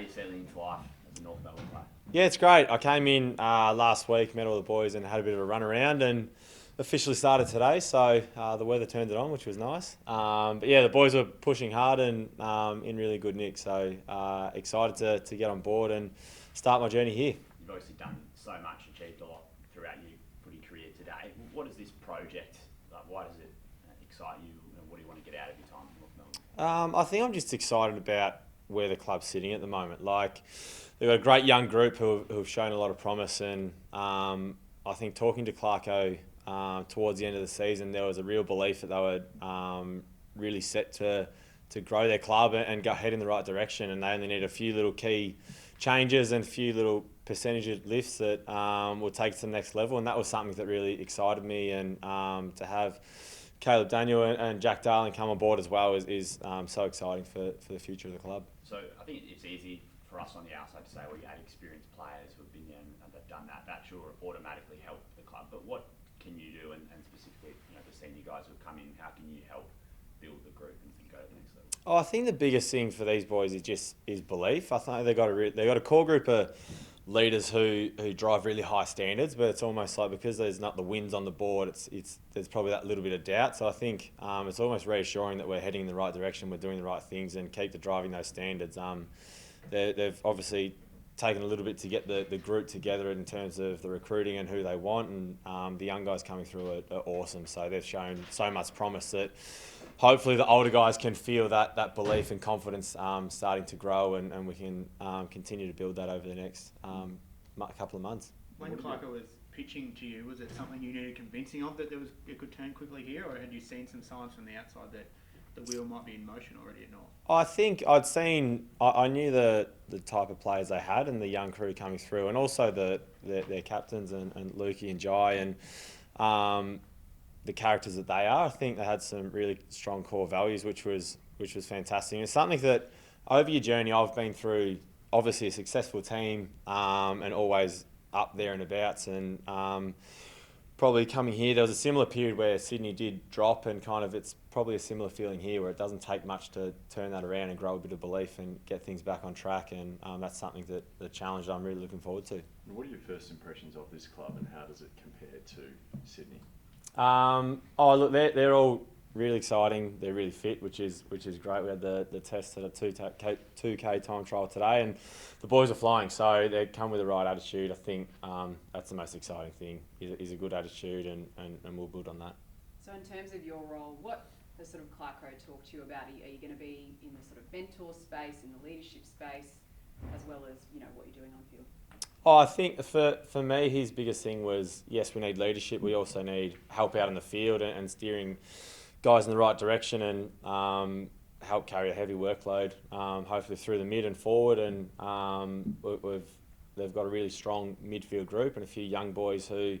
you settling into life as a North Melbourne player? Yeah, it's great. I came in last week, met all the boys and had a bit of a run around and officially started today. So the weather turned it on, which was nice. But yeah, the boys were pushing hard and in really good nick. So excited to get on board and start my journey here. You've obviously done so much, achieved a lot throughout your footy career today. What is this project like? Why does it excite you? What do you want to get out of your time in North Melbourne? I think I'm just excited about where the club's sitting at the moment. Like, they've got a great young group who have shown a lot of promise, and I think talking to Clarko towards the end of the season, there was a real belief that they were really set to grow their club and go head in the right direction, and they only need a few little key changes and a few little percentage lifts that will take it to the next level, and that was something that really excited me, and to have Caleb Daniel and Jack Darling come on board as well is so exciting for the future of the club. So I think it's easy for us on the outside to say, well, you had experienced players who've been there and they've done that. That should automatically help the club. But what can you do, and specifically, the senior guys who've come in, how can you help build the group and go to the next level? Oh, I think the biggest thing for these boys is belief. I think they've got a core group of leaders who drive really high standards, but it's almost like because there's not the wins on the board, there's probably that little bit of doubt. So I think it's almost reassuring that we're heading in the right direction, we're doing the right things, and keep driving those standards. They've obviously taken a little bit to get the group together in terms of the recruiting and who they want, and the young guys coming through are awesome. So they've shown so much promise that hopefully the older guys can feel that belief and confidence starting to grow, and we can continue to build that over the next couple of months. When Clarko was pitching to you, was it something you needed convincing of that it could turn quickly here, or had you seen some signs from the outside that the wheel might be in motion already at North? I think I knew the type of players they had and the young crew coming through, and also their captains and Lukey and Jai and the characters that they are. I think they had some really strong core values, which was fantastic. And it's something that over your journey I've been through. Obviously, a successful team and always up there and abouts, and probably coming here, there was a similar period where Sydney did drop, and kind of it's probably a similar feeling here where it doesn't take much to turn that around and grow a bit of belief and get things back on track, and that's something that the challenge that I'm really looking forward to. What are your first impressions of this club, and how does it compare to Sydney? Look, they're all really exciting. They're really fit, which is great. We had the test at a 2K time trial today, and the boys are flying. So they come with the right attitude. I think that's the most exciting thing. Is a good attitude, and we'll build on that. So in terms of your role, what has sort of Clarko talked to you about? Are you going to be in the sort of mentor space, in the leadership space, as well as what you're doing on the field? Oh, I think for me, his biggest thing was, yes, we need leadership. We also need help out in the field and steering guys in the right direction, and help carry a heavy workload, hopefully through the mid and forward. And they've got a really strong midfield group and a few young boys who,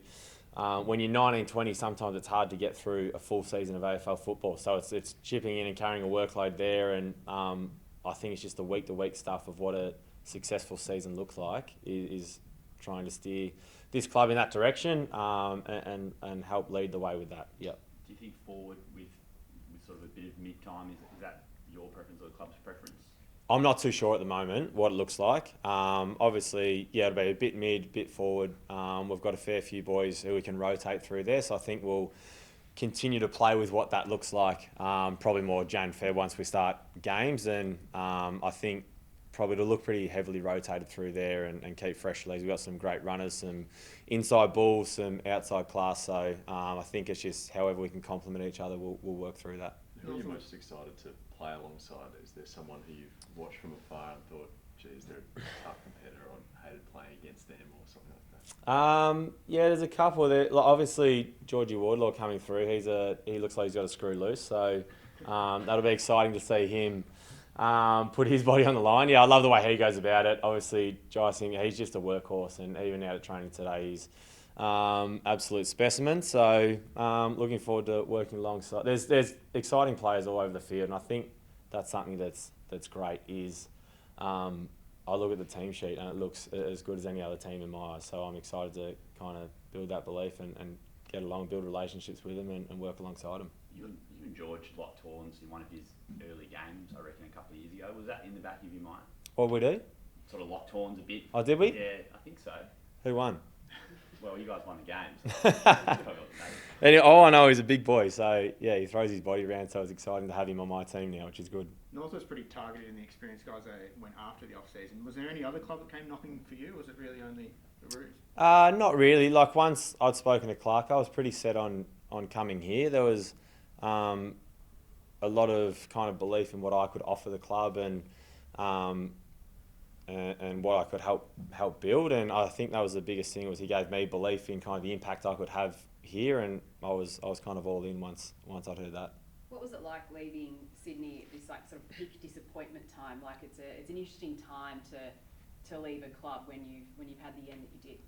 when you're 19, 20, sometimes it's hard to get through a full season of AFL football. So it's chipping in and carrying a workload there. And I think it's just the week-to-week stuff of what a successful season looks like is trying to steer this club in that direction, and help lead the way with that. Yep. Do you think forward with sort of a bit of mid-time, is that your preference or the club's preference? I'm not too sure at the moment what it looks like. Obviously, yeah, it'll be a bit mid, bit forward. We've got a fair few boys who we can rotate through there, so I think we'll continue to play with what that looks like. Probably more Jan, Feb once we start games, and I think probably to look pretty heavily rotated through there and keep fresh legs. We've got some great runners, some inside balls, some outside class. So I think it's just however we can complement each other, we'll work through that. Who are you most excited to play alongside? Is there someone who you've watched from afar and thought, geez, they're a tough competitor, or hated playing against them, or something like that? Yeah, there's a couple there. Like, obviously, Georgie Wardlaw coming through. He looks like he's got a screw loose. So that'll be exciting to see him put his body on the line. Yeah, I love the way he goes about it. Obviously, Jai Singh, he's just a workhorse, and even out at training today, he's absolute specimen. So looking forward to working alongside. There's exciting players all over the field, and I think that's something that's great. Is I look at the team sheet and it looks as good as any other team in my eyes. So I'm excited to kind of build that belief and get along, build relationships with them, and work alongside them. You and George locked horns in one of his early games, I reckon, a couple of years ago. Was that in the back of your mind? What we do? sort of locked horns a bit. Oh, did we? Yeah, I think so. Who won? Well, you guys won the game. So probably what matters. And all I know he's a big boy, so yeah, he throws his body around. So it's exciting to have him on my team now, which is good. North was pretty targeted in the experienced guys that went after the off season. Was there any other club that came knocking for you? Or was it really only the Roos? Not really. Like once I'd spoken to Clark, I was pretty set on coming here. There was a lot of kind of belief in what I could offer the club and what I could help build. And I think that was the biggest thing, was he gave me belief in kind of the impact I could have here, and I was kind of all in once I'd heard that. What was it like leaving Sydney at this like sort of peak disappointment time? Like it's an interesting time to leave a club when you've had the end that you did.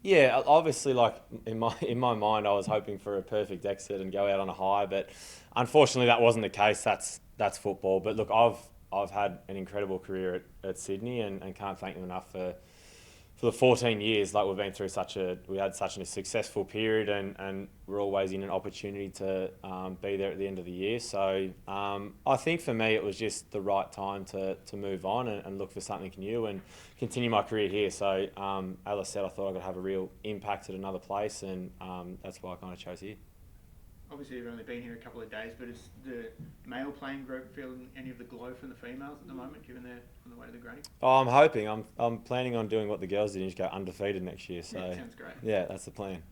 Yeah, obviously, like in my mind, I was hoping for a perfect exit and go out on a high, but unfortunately, that wasn't the case. That's football. But look, I've had an incredible career at Sydney, and can't thank them enough for the 14 years. Like we've been through we had such a successful period, and we're always in an opportunity to be there at the end of the year. So I think for me, it was just the right time to move on and look for something new and continue my career here. So as I said, I thought I could have a real impact at another place, and that's why I kind of chose here. Obviously, you've only been here a couple of days, but is the male playing group feeling any of the glow from the females at the moment, given they're on the way to the granny? Oh, I'm hoping. I'm planning on doing what the girls did and just go undefeated next year. So Yeah, sounds great. yeah, that's the plan.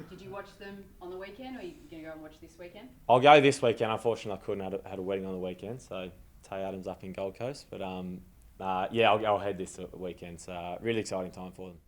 Did you watch them on the weekend, or are you going to go and watch this weekend? I'll go this weekend. Unfortunately, I couldn't. Had a wedding on the weekend, so Tay Adams up in Gold Coast. But yeah, I'll head this weekend. So really exciting time for them.